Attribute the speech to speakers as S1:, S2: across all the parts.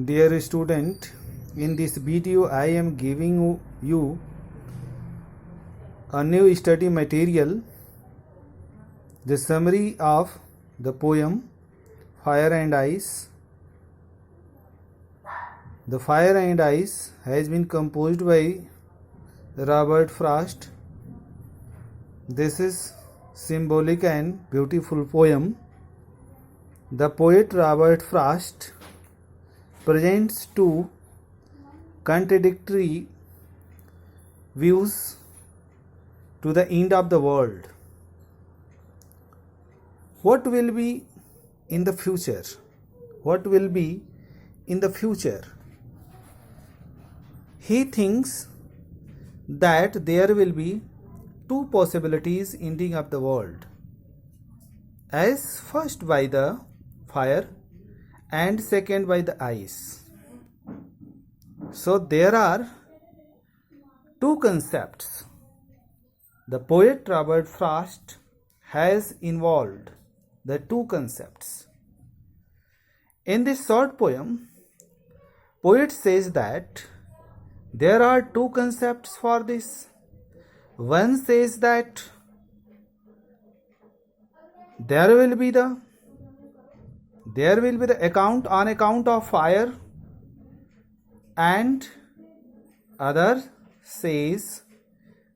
S1: Dear student, in this video I am giving you a new study material, the summary of the poem Fire and Ice. The Fire and Ice has been composed by Robert Frost. This is symbolic and beautiful poem. The poet Robert Frost presents two contradictory views to the end of the world. What will be in the future? What will be in the future? He thinks that there will be two possibilities ending of the world, as first by the fire and second by the ice. So there are two concepts. The poet Robert Frost has involved the two concepts. In this short poem, poet says that there are two concepts for this. One says that there will be the account on account of fire, and other says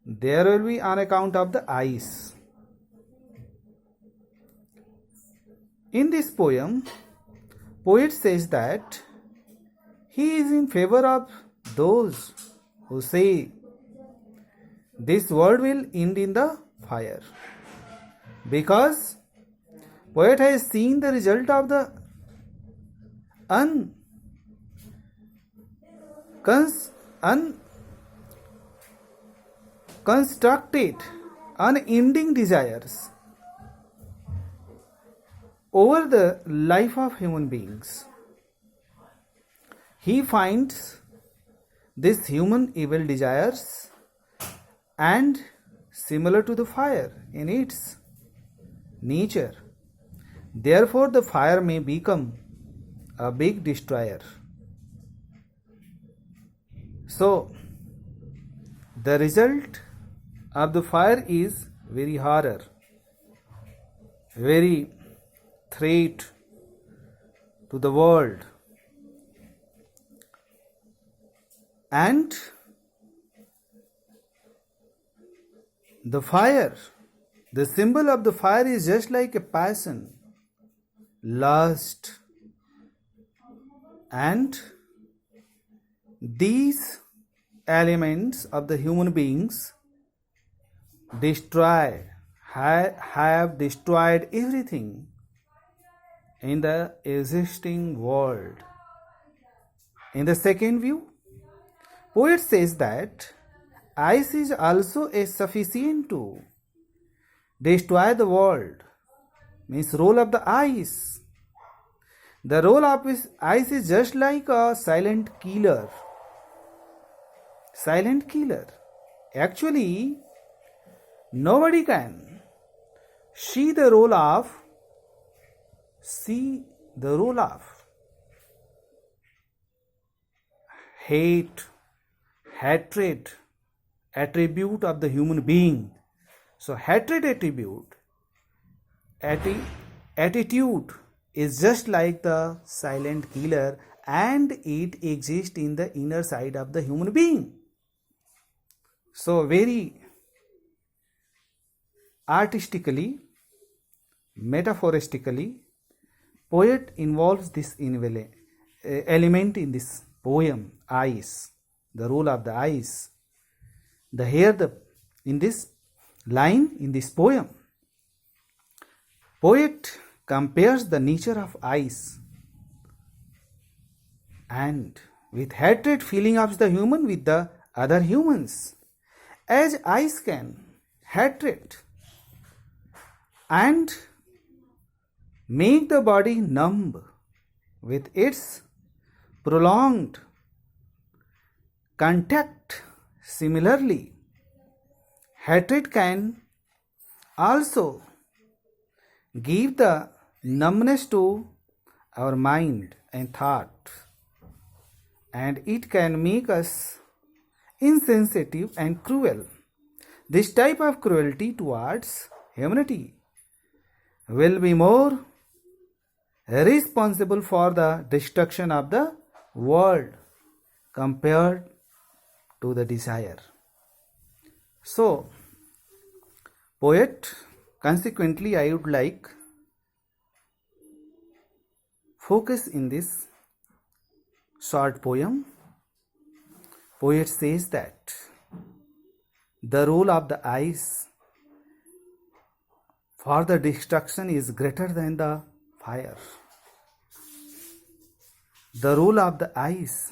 S1: there will be on account of the ice. In this poem, poet says that he is in favor of those who say this world will end in the fire, because poet has seen the result of the unconstructed, unending desires over the life of human beings. He finds these human evil desires and similar to the fire in its nature. Therefore, the fire may become a big destroyer. So, the result of the fire is very horror, very threat to the world. And the fire, the symbol of the fire is just like a passion, lust, and these elements of the human beings have destroyed everything in the existing world. In the second view, poet says that ice is also a sufficient to destroy the world. Means role of the ice. The role of ice is just like a silent killer. Silent killer. Actually, nobody can see the role of hate, hatred attribute of the human being. So hatred attitude is just like the silent killer, and it exists in the inner side of the human being. So very artistically, metaphorically, poet involves this element in this poem, ice, the role of the ice. In this line, in this poem, poet compares the nature of ice and with hatred feeling of the human with the other humans. As ice can hatred and make the body numb with its prolonged contact. Similarly, hatred can also give the numbness to our mind and thought. and it can make us insensitive and cruel. This type of cruelty towards humanity will be more responsible for the destruction of the world compared to the desire. So, poet, consequently, I would like focus in this short poem. Poet says that the role of the eyes for the destruction is greater than the fire. The role of the eyes,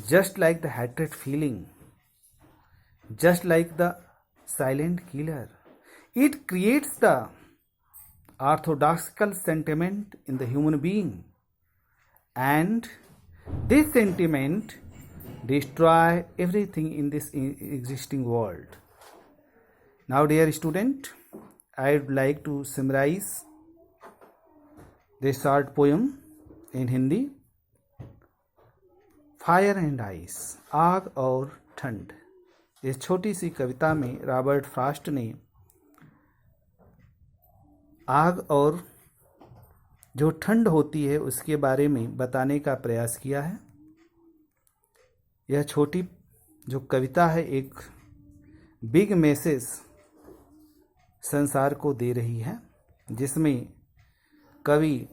S1: just like the hatred feeling, just like the silent killer, it creates the orthodoxical sentiment in the human being, and this sentiment destroy everything in this existing world. Now, dear student, I would like to summarize this short poem in Hindi. Fire and ice, आग और ठंड। इस छोटी सी कविता में Robert Frost ने आग और जो ठंड होती है उसके बारे में बताने का प्रयास किया है। यह छोटी जो कविता है एक बिग मैसेज संसार को दे रही है, जिसमें कवि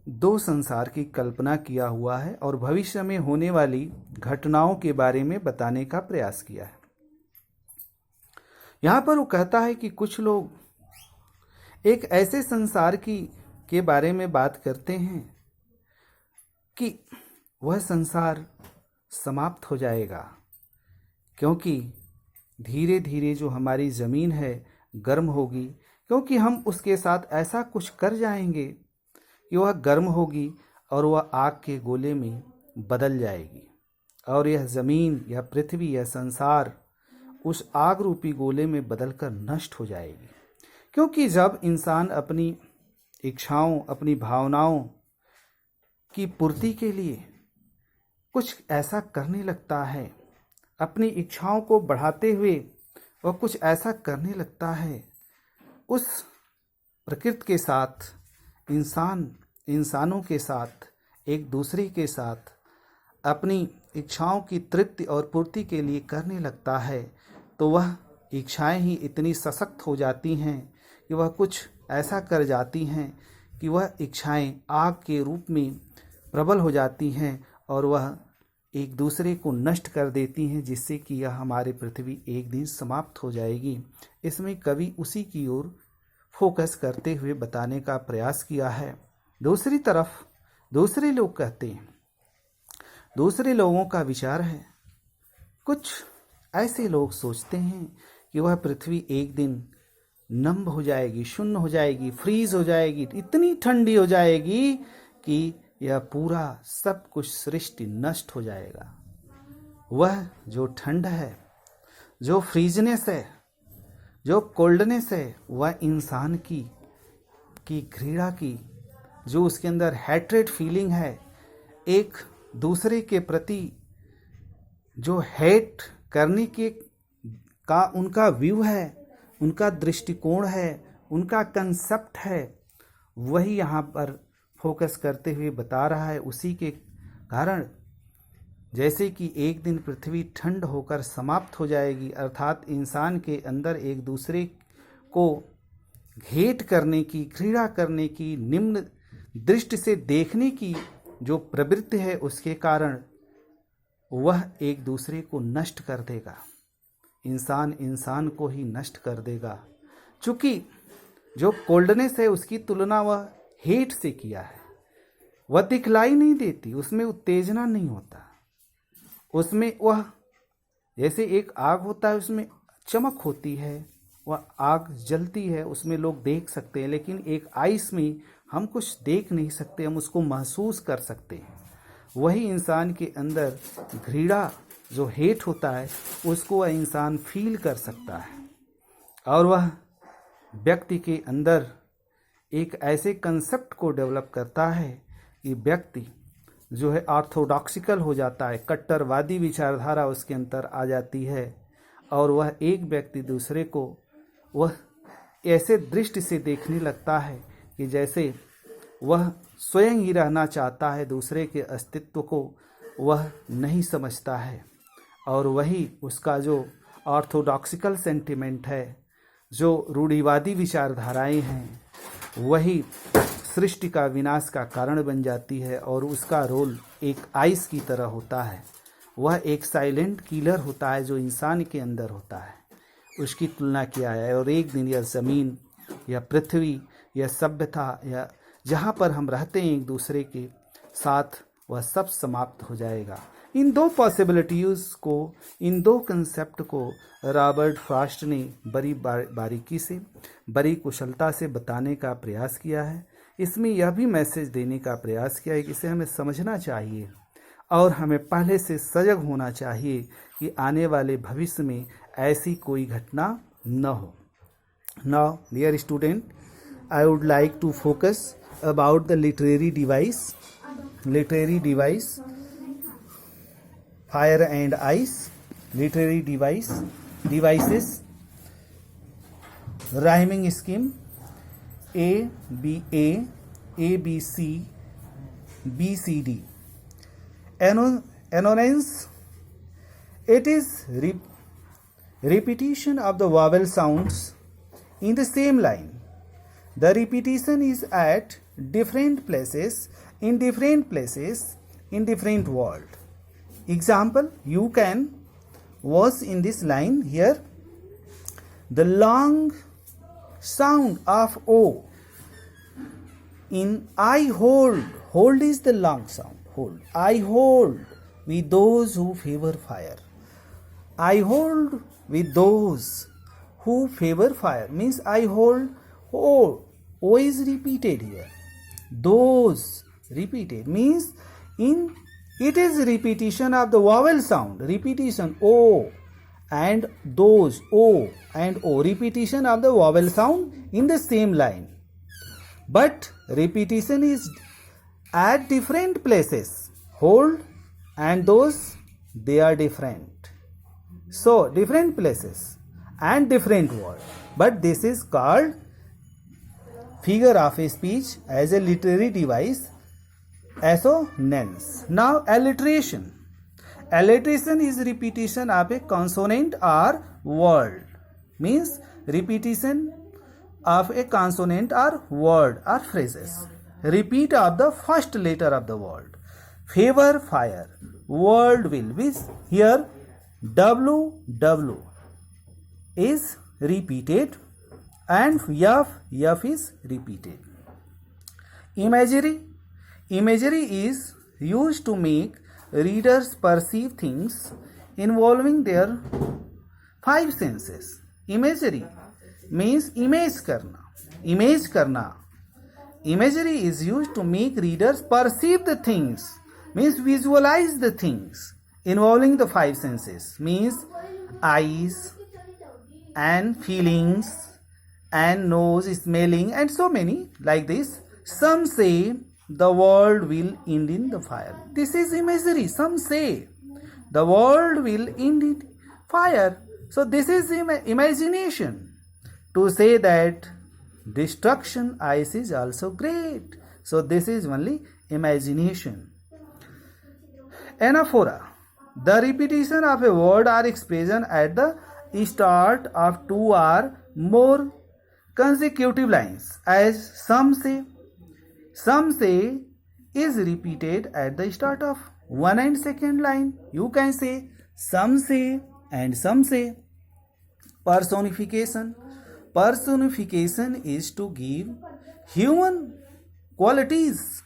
S1: दो संसार की कल्पना किया हुआ है और भविष्य में होने वाली घटनाओं के बारे में बताने का प्रयास किया है। यहाँ पर वो कहता है कि कुछ लोग एक ऐसे संसार के बारे में बात करते हैं कि वह संसार समाप्त हो जाएगा, क्योंकि धीरे धीरे जो हमारी ज़मीन है गर्म होगी, क्योंकि हम उसके साथ ऐसा कुछ कर जाएंगे कि वह गर्म होगी और वह आग के गोले में बदल जाएगी और यह ज़मीन, यह पृथ्वी, यह संसार उस आग रूपी गोले में बदलकर नष्ट हो जाएगी। क्योंकि जब इंसान अपनी इच्छाओं, अपनी भावनाओं की पूर्ति के लिए कुछ ऐसा करने लगता है, अपनी इच्छाओं को बढ़ाते हुए वह कुछ ऐसा करने लगता है, उस प्रकृति के साथ इंसानों के साथ, एक दूसरे के साथ अपनी इच्छाओं की तृप्ति और पूर्ति के लिए करने लगता है, तो वह इच्छाएं ही इतनी सशक्त हो जाती हैं कि वह कुछ ऐसा कर जाती हैं कि वह इच्छाएं आग के रूप में प्रबल हो जाती हैं और वह एक दूसरे को नष्ट कर देती हैं, जिससे कि यह हमारी पृथ्वी एक दिन समाप्त हो जाएगी। इसमें कवि उसी की ओर फोकस करते हुए बताने का प्रयास किया है। दूसरी तरफ दूसरे लोग कहते हैं, दूसरे लोगों का विचार है, कुछ ऐसे लोग सोचते हैं कि वह पृथ्वी एक दिन नम हो जाएगी, शून्य हो जाएगी, फ्रीज हो जाएगी, इतनी ठंडी हो जाएगी कि यह पूरा सब कुछ सृष्टि नष्ट हो जाएगा। वह जो ठंड है, जो फ्रीजनेस है, जो कोल्डनेस है, वह इंसान की घृणा की, जो उसके अंदर हैट्रेड फीलिंग है, एक दूसरे के प्रति जो हेट करने के का उनका व्यू है, उनका दृष्टिकोण है, उनका कंसेप्ट है, वही यहाँ पर फोकस करते हुए बता रहा है। उसी के कारण जैसे कि एक दिन पृथ्वी ठंड होकर समाप्त हो जाएगी, अर्थात इंसान के अंदर एक दूसरे को हेट करने की, घृणा करने की, निम्न दृष्टि से देखने की जो प्रवृत्ति है, उसके कारण वह एक दूसरे को नष्ट कर देगा। इंसान को ही नष्ट कर देगा, चूँकि जो कोल्डनेस है उसकी तुलना वह हेट से किया है। वह दिखलाई नहीं देती, उसमें उत्तेजना नहीं होता, उसमें वह जैसे एक आग होता है उसमें चमक होती है, वह आग जलती है, उसमें लोग देख सकते हैं, लेकिन एक आइस में हम कुछ देख नहीं सकते, हम उसको महसूस कर सकते हैं। वही इंसान के अंदर घृणा जो हेट होता है उसको वह इंसान फील कर सकता है और वह व्यक्ति के अंदर एक ऐसे कंसेप्ट को डेवलप करता है कि व्यक्ति जो है ऑर्थोडॉक्सिकल हो जाता है, कट्टरवादी विचारधारा उसके अंदर आ जाती है और वह एक व्यक्ति दूसरे को वह ऐसे दृष्टि से देखने लगता है कि जैसे वह स्वयं ही रहना चाहता है, दूसरे के अस्तित्व को वह नहीं समझता है। और वही उसका जो ऑर्थोडॉक्सिकल सेंटिमेंट है, जो रूढ़िवादी विचारधाराएं हैं, वही सृष्टि का विनाश का कारण बन जाती है। और उसका रोल एक आइस की तरह होता है, वह एक साइलेंट किलर होता है जो इंसान के अंदर होता है। उसकी तुलना किया है और एक दिन यह ज़मीन या पृथ्वी या सभ्यता या जहाँ पर हम रहते हैं एक दूसरे के साथ, वह सब समाप्त हो जाएगा। इन दो पॉसिबिलिटीज़ को, इन दो कंसेप्ट को रॉबर्ट फ्रॉस्ट ने बड़ी बारीकी से, बड़ी कुशलता से बताने का प्रयास किया है। इसमें यह भी मैसेज देने का प्रयास किया है कि इसे हमें समझना चाहिए और हमें पहले से सजग होना चाहिए कि आने वाले भविष्य में ऐसी कोई घटना न हो। Now dear student, I would like to focus about the literary device, fire and ice, literary devices, rhyming scheme, A B C B C D. Annonance, it is repetition of the vowel sounds in the same line. The repetition is at different places in different world. Example, you can watch in this line here the long sound of O in I hold. Hold is the long sound. Hold. I hold with those who favor fire. I hold with those who favor fire means I hold. O is repeated here. Those repeated means it is repetition of the vowel sound. Repetition O and those, O and O, repetition of the vowel sound in the same line. But repetition is at different places. Hold and those, they are different. So different places and different word. But this is called figure of speech as a literary device, assonance. Now alliteration. Alliteration is repetition of a consonant or word. Means repetition of a consonant or word or phrases. Repeat of the first letter of the word. Favor, fire. Word will be here W is repeated and F is repeated. Imagery is used to make readers perceive things involving their five senses. Imagery means image karna. Imagery is used to make readers perceive the things, means visualize the things involving the five senses, means eyes and feelings and nose, smelling, and so many like this. Some say the world will end in the fire. This is imagery. Some say the world will end in fire. So this is imagination. To say that destruction ice is also great. So this is only imagination. Anaphora, the repetition of a word or expression at the start of two or more consecutive lines, as some say is repeated at the start of one and second line. You can say some say and some say. Personification is to give human qualities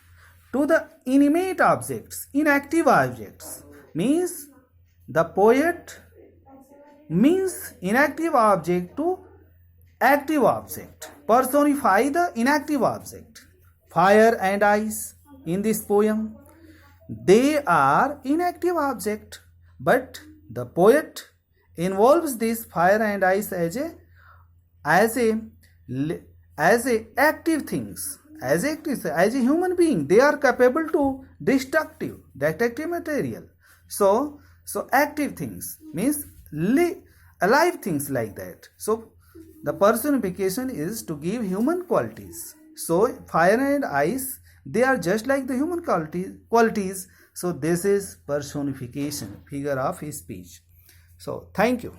S1: to the inanimate objects, inactive objects. Means the poet means inactive object to active object. Personify the inactive object. Fire and ice in this poem, they are inactive object, but the poet involves this fire and ice as a active things, as a human being, they are capable to destructive, destructive material. So active things means alive things like that. So the personification is to give human qualities. So fire and ice, they are just like the human qualities. So this is personification, figure of speech. So thank you.